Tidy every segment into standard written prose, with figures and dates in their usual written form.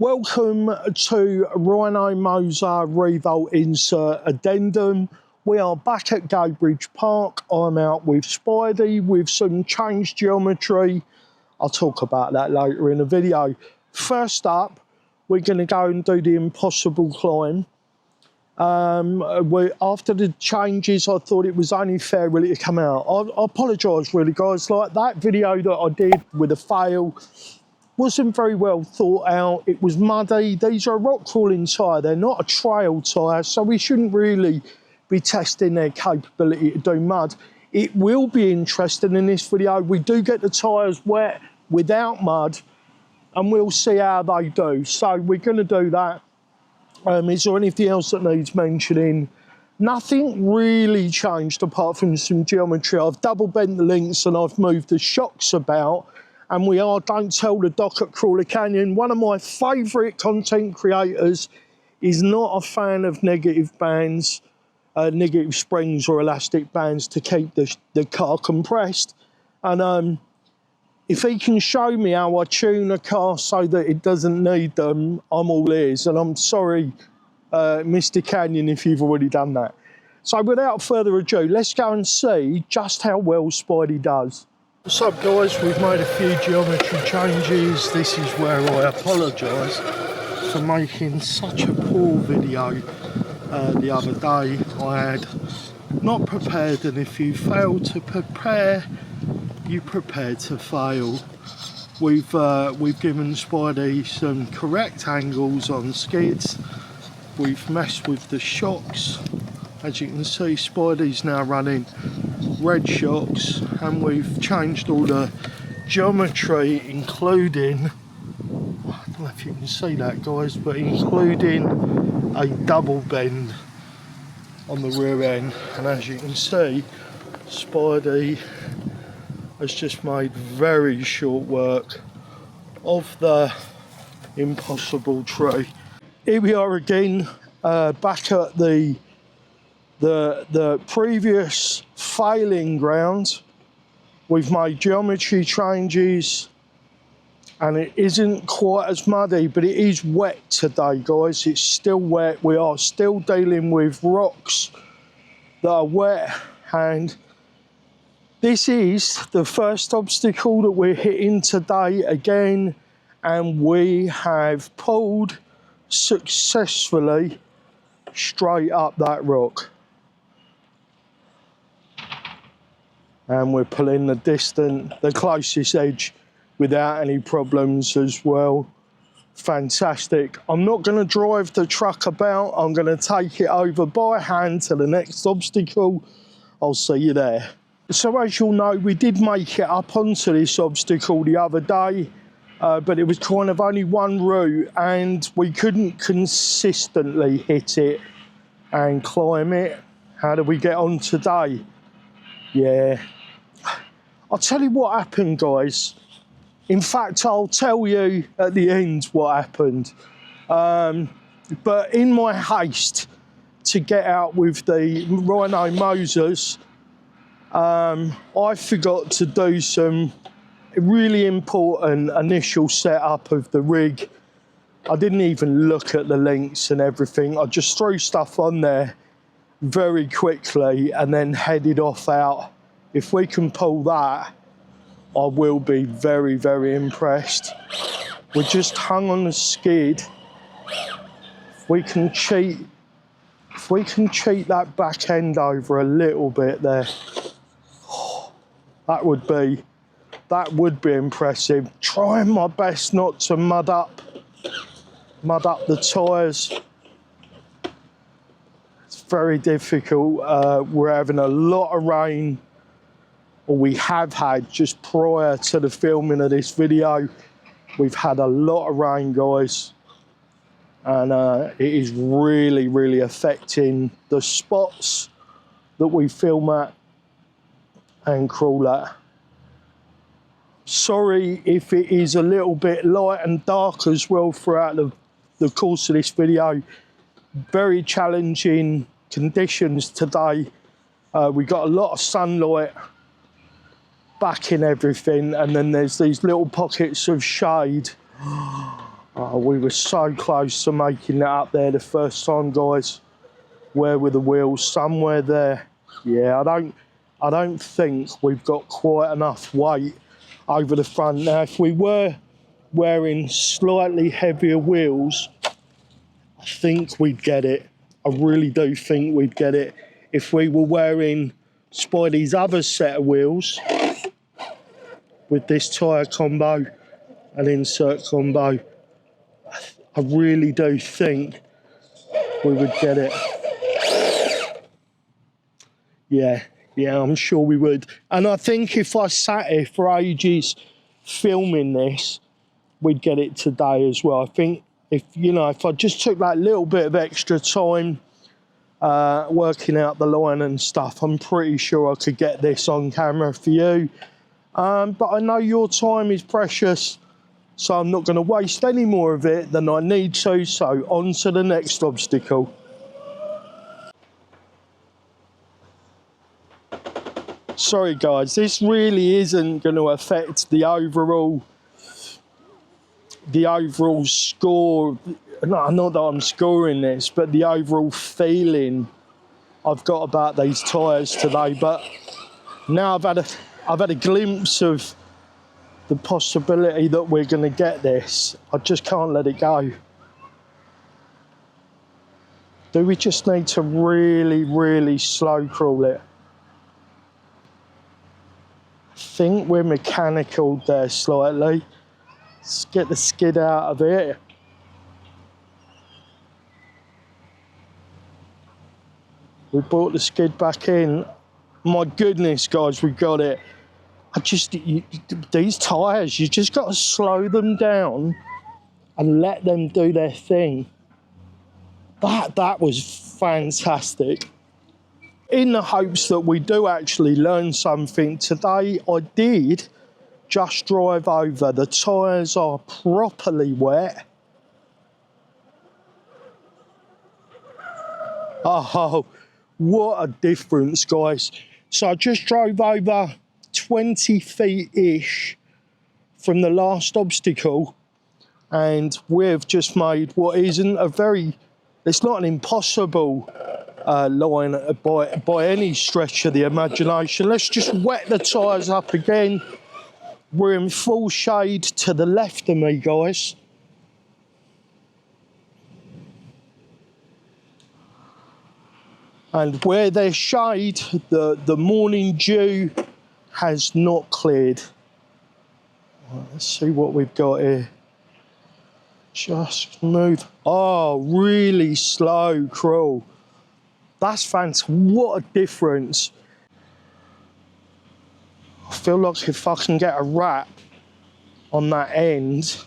Welcome to Rhino Moza ReVolt insert addendum. We are back at Gadebridge Park. I'm out with Spidey with some changed geometry. I'll talk about that later in the video. First up, we're going to go and do the impossible climb. After the changes, I thought it was only fair really to come out. I apologise really guys, like that video that I did with a fail wasn't very well thought out. It was muddy. These are a rock crawling tyre, they're not a trail tyre, so we shouldn't really be testing their capability to do mud. It will be interesting in this video. We do get the tyres wet without mud and we'll see how they do. So we're going to do that. Is there anything else that needs mentioning? Nothing really changed apart from some geometry. I've double bent the links and I've moved the shocks about. And we are Don't Tell the Doc at Crawler Canyon. One of my favourite content creators is not a fan of negative bands, negative springs or elastic bands to keep the car compressed. And if he can show me how I tune a car so that it doesn't need them, I'm all ears. And I'm sorry, Mr. Canyon, if you've already done that. So without further ado, let's go and see just how well Spidey does. What's up guys, we've made a few geometry changes. This is where I apologise for making such a poor video the other day. I had not prepared, and if you fail to prepare, you prepare to fail. We've given Spidey some correct angles on skids. We've messed with the shocks. As you can see, Spidey's now running red shocks, and we've changed all the geometry, including, I don't know if you can see that guys, but including a double bend on the rear end. And as you can see, Spidey has just made very short work of the impossible tree. Here we are again, back at the previous failing ground. We've made geometry changes and it isn't quite as muddy, but it is wet today guys. It's still wet. We are still dealing with rocks that are wet, and this is the first obstacle that we're hitting today again, and we have pulled successfully straight up that rock. And we're pulling the closest edge without any problems as well. Fantastic. I'm not going to drive the truck about. I'm going to take it over by hand to the next obstacle. I'll see you there. So as you'll know, we did make it up onto this obstacle the other day, but it was kind of only one route and we couldn't consistently hit it and climb it. How did we get on today? Yeah, I'll tell you what happened guys. In fact, I'll tell you at the end what happened. But in my haste to get out with the Rhino Mozas, I forgot to do some really important initial setup of the rig. I didn't even look at the links and everything. I just threw stuff on there very quickly and then headed off out. If we can pull that, I will be very, very impressed. We just hung on the skid. If we can cheat that back end over a little bit there, that would be impressive. Trying my best not to mud up the tyres. It's very difficult. We're having a lot of rain, or we have had just prior to the filming of this video. We've had a lot of rain guys, and it is really, really affecting the spots that we film at and crawl at. Sorry if it is a little bit light and dark as well throughout the course of this video. Very challenging conditions today. We got a lot of sunlight backing everything, and then there's these little pockets of shade Oh, we were so close to making that up there the first time, guys. Where were the wheels? Somewhere there. Yeah, I don't think we've got quite enough weight over the front. Now, if we were wearing slightly heavier wheels, I think we'd get it. I really do think we'd get it. If we were wearing Spidey's other set of wheels with this tyre combo and insert combo, I really do think we would get it. Yeah, I'm sure we would. And I think if I sat here for ages filming this, we'd get it today as well. I think if I just took that little bit of extra time working out the line and stuff, I'm pretty sure I could get this on camera for you. But I know your time is precious, so I'm not going to waste any more of it than I need to. So on to the next obstacle. Sorry guys, this really isn't going to affect the overall score. No, not that I'm scoring this, but the overall feeling I've got about these tyres today. But now I've had a glimpse of the possibility that we're going to get this. I just can't let it go. Do we just need to really, really slow crawl it? I think we're mechanical there slightly. Let's get the skid out of it. We brought the skid back in. My goodness, guys, we got it. These tyres, you just got to slow them down and let them do their thing. That was fantastic. In the hopes that we do actually learn something today, I did just drive over. The tyres are properly wet. Oh, what a difference, guys. So I just drove over 20 feet-ish from the last obstacle, and we've just made what isn't it's not an impossible line by any stretch of the imagination. Let's just wet the tyres up again. We're in full shade to the left of me, guys. And where there's shade, the morning dew has not cleared. Right, let's see what we've got here. Just move. Oh, really slow crawl. That's fantastic. What a difference. I feel like if I can get a wrap on that end.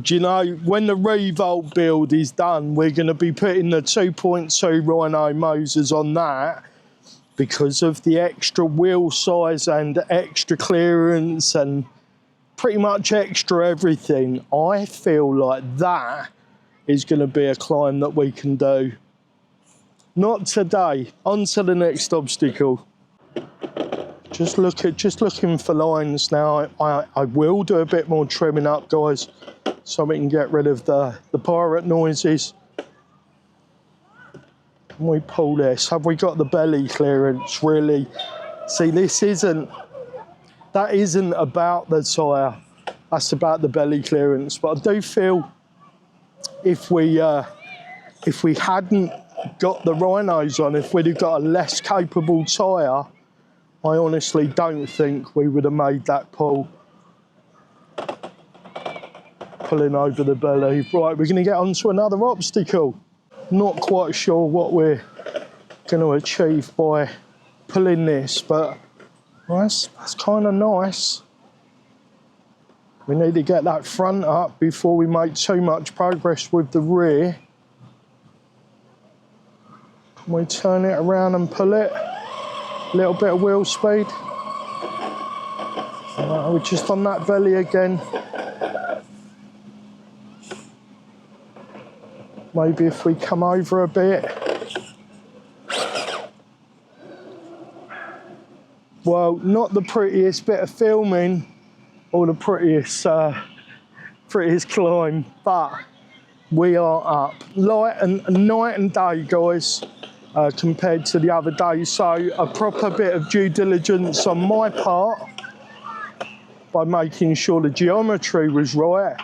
Do you know, when the ReVolt build is done, we're going to be putting the 2.2 Rhino Mozas on that because of the extra wheel size and extra clearance and pretty much extra everything. I feel like that is going to be a climb that we can do. Not today. On to the next obstacle. Just looking for lines now. I will do a bit more trimming up, guys, so we can get rid of the pirate noises. Can we pull this? Have we got the belly clearance, really? See, that isn't about the tyre. That's about the belly clearance. But I do feel if we hadn't got the Rhinos on, if we'd have got a less capable tyre, I honestly don't think we would have made that pull. Pulling over the belly. Right, we're going to get on to another obstacle. Not quite sure what we're going to achieve by pulling this, but that's kind of nice. We need to get that front up before we make too much progress with the rear. Can we turn it around and pull it? A little bit of wheel speed. We're just on that belly again. Maybe if we come over a bit. Well, not the prettiest bit of filming or the prettiest climb, but we are up. Night and day, guys, compared to the other day. So a proper bit of due diligence on my part by making sure the geometry was right.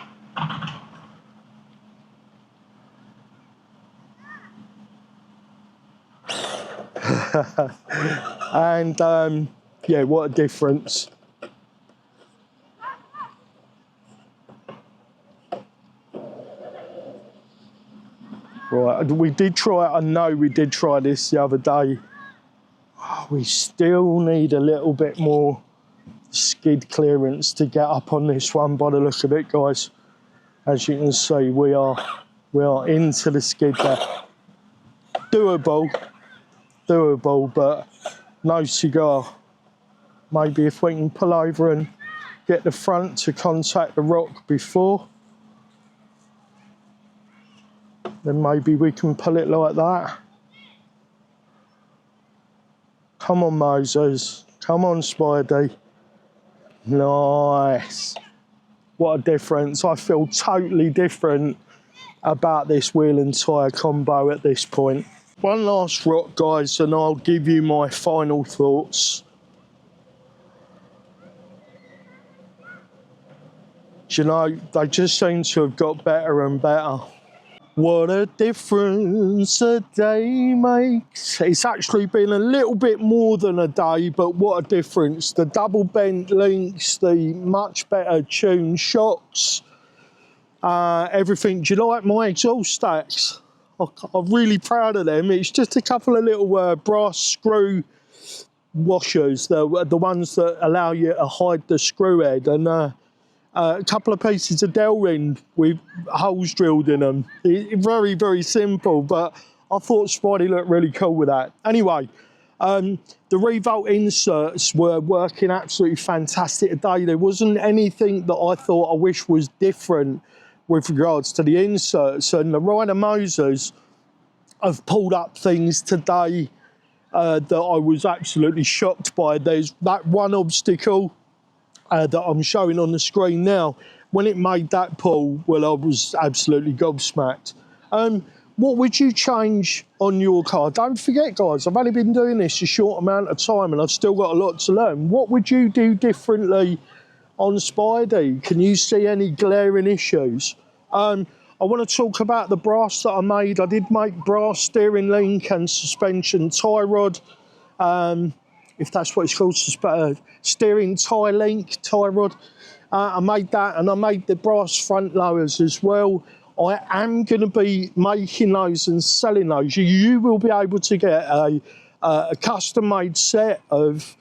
And yeah, what a difference. Right, we did try, I know we did try this the other day. We still need a little bit more skid clearance to get up on this one by the look of it, guys. As you can see, we are into the skid there. Doable, but no cigar. Maybe if we can pull over and get the front to contact the rock before, then maybe we can pull it like that. Come on, Moses. Come on, Spidey. Nice. What a difference. I feel totally different about this wheel and tyre combo at this point. One last rock, guys, and I'll give you my final thoughts. Do you know, they just seem to have got better and better. What a difference a day makes. It's actually been a little bit more than a day, but what a difference. The double bent links, the much better tuned shocks, everything. Do you like my exhaust stacks? I'm really proud of them. It's just a couple of little brass screw washers, the ones that allow you to hide the screw head, and a couple of pieces of Delrin with holes drilled in them. Very, very simple, but I thought Spidey looked really cool with that. Anyway, the ReVolt inserts were working absolutely fantastic today. There wasn't anything that I thought I wish was different with regards to the inserts, and the Rhino Mozas have pulled up things today that I was absolutely shocked by. There's that one obstacle that I'm showing on the screen now. When it made that pull, well, I was absolutely gobsmacked. What would you change on your car? Don't forget, guys, I've only been doing this a short amount of time and I've still got a lot to learn. What would you do differently on Spidey? Can you see any glaring issues? I want to talk about the brass that I made. I did make brass steering link and suspension tie rod. If that's what it's called, steering tie link, tie rod. I made that, and I made the brass front lowers as well. I am going to be making those and selling those. You will be able to get a custom-made set of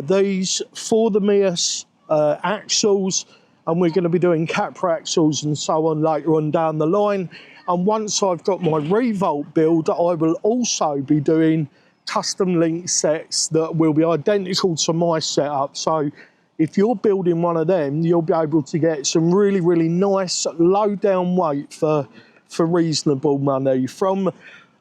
these for the Mias axles, and we're going to be doing Capra axles and so on later on down the line. And once I've got my ReVolt build, I will also be doing custom link sets that will be identical to my setup. So if you're building one of them, you'll be able to get some really, really nice low down weight for reasonable money from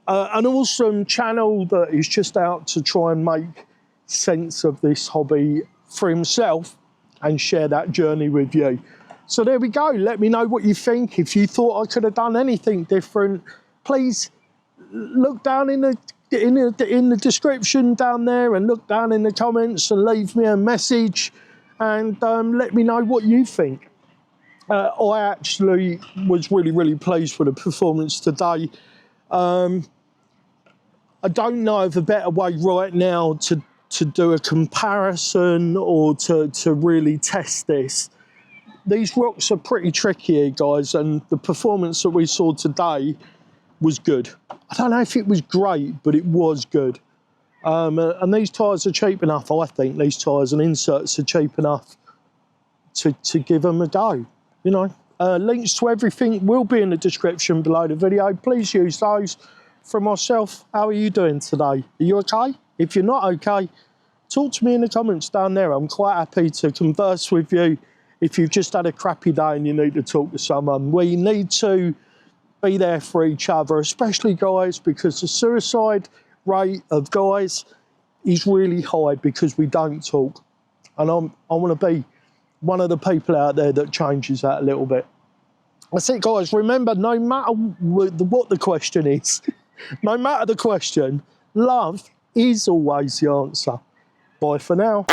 an awesome channel that is just out to try and make sense of this hobby for himself and share that journey with you. So there we go. Let me know what you think. If you thought I could have done anything different, please look down in the description down there and look down in the comments and leave me a message and let me know what you think. I actually was really, really pleased with the performance today. I don't know of a better way right now to do a comparison or to really test this. These rocks are pretty tricky, guys, and the performance that we saw today was good. I don't know if it was great, but it was good. And these tyres are cheap enough, I think. These tyres and inserts are cheap enough to give them a go, you know. Links to everything will be in the description below the video. Please use those. For myself, how are you doing today? Are you okay? If you're not okay, talk to me in the comments down there. I'm quite happy to converse with you. If you've just had a crappy day and you need to talk to someone, we need to be there for each other, especially guys, because the suicide rate of guys is really high because we don't talk. And I want to be one of the people out there that changes that a little bit. That's it, guys. Remember, no matter what the question is, no matter the question, love is always the answer. Bye for now.